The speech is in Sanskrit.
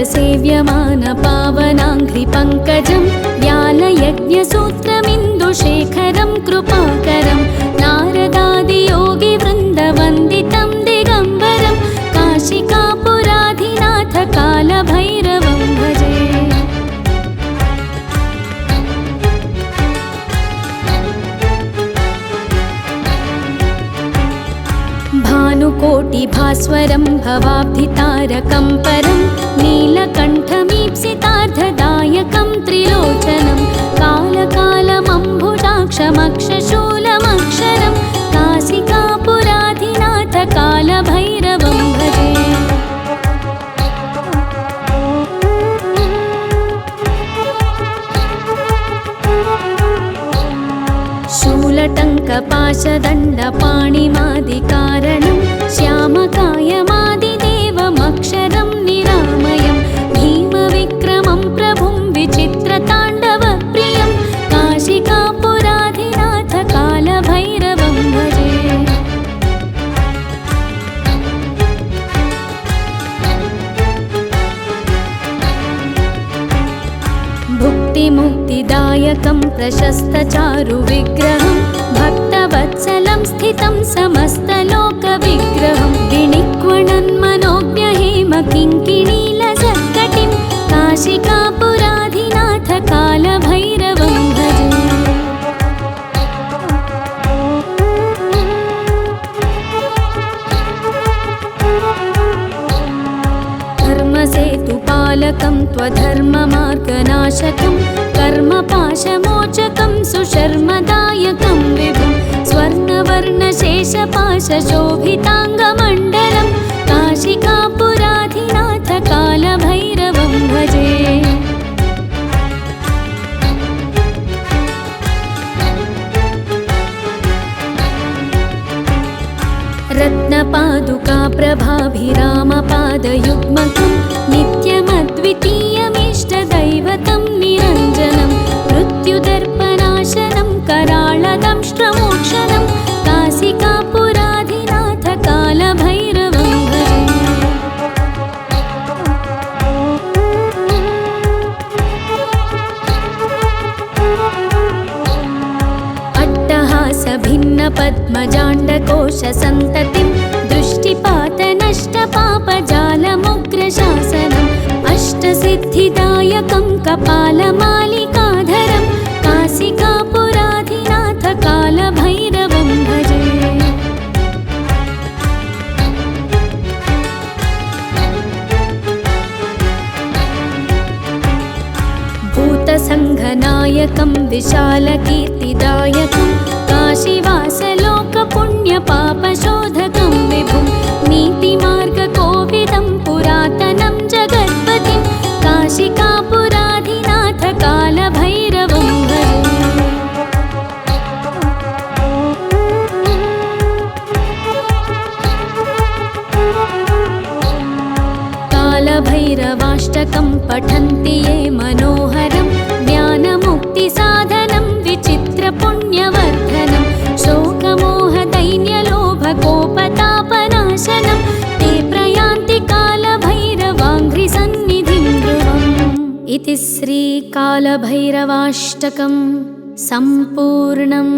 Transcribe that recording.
सेव्यमान पावनाङ्घ्रिपङ्कजं व्यालयज्ञसूत्रमिन्दुशेखरं कृपाकरं नारदादियोगिवृन्दवन्दितं दिगम्बरं काशिकापुराधिनाथ कालभैरवं भजे। भानुकोटिभास्वरं भवाब्धितारकं परं नीलकण्ठमीप्सितार्थदायकं त्रिलोचनं कालकालमम्बुजाक्षमक्षशूलमक्षरं काशिकापुराधिनाथ कालभैरवं भजे। शूलटङ्कपाशदण्डपाणिमादिकारणं श्यामकायमादिदेवमक्षरं निरामयं भीमविक्रमं प्रभुं विचित्रताण्डवप्रियं काशिकापुराधिनाथ कालभैरवं भजे। भुक्तिमुक्तिदायकं प्रशस्तचारुविग्रहं भक्तवत्सलं स्थितं समस्तलोकविग्रहं विनिक्वणन्मनोज्ञहेमकिङ्किणीलसत्कटिं काशिकापुराधिनाथ कालभैरवं भजे। धर्मसेतुपालकं त्वधर्ममार्गनाशकं कर्मपाशमोचकं सुशर्मदायकं विभुं स्वर्णवर्णशेषपाशशोभिताङ्गमण्डलं काशिकापुराधिनाथ कालभैरवं भजे। रत्नपादुकाप्रभाभिरामपादयुग्मकं नित्यमद्वितीयमिष्टदैवतं निरञ्जनं मृत्युदर्पनाशनं कराळदंष्ट्रमोक्षणं काशिकापुराधिनाथ कालभैरवं भजे। अट्टहासभिन्नपद्मजाण्डकोशसन्ततिं दृष्टिपातनष्टपापजालमुग्रशासनम् अष्टसिद्धिदायकं कपालमालिकाधरं काशिकापुराधिनाथ कालभैरवं भजे। भूतसङ्घनायकं विशालकीर्तिदायकं काशीवासलोकपुण्यपापशोधकं विभुं नीतिमार्गकोविदं पुरातनं जगत्पतिं काशिकापुराधिनाथ कालभैरवं भजे। कालभैरवाष्टकं पठन्ति ये मनोहरं ज्ञानमुक्तिसाधनं विचित्रपुण्यवर्धनं शोकमोहदैन्यलोभकोपतापनाशनं ते प्रयान्ति कालभैरवाङ्घ्रिसन्निधिं ध्रुवम्। इति श्रीकालभैरवाष्टकं सम्पूर्णम्।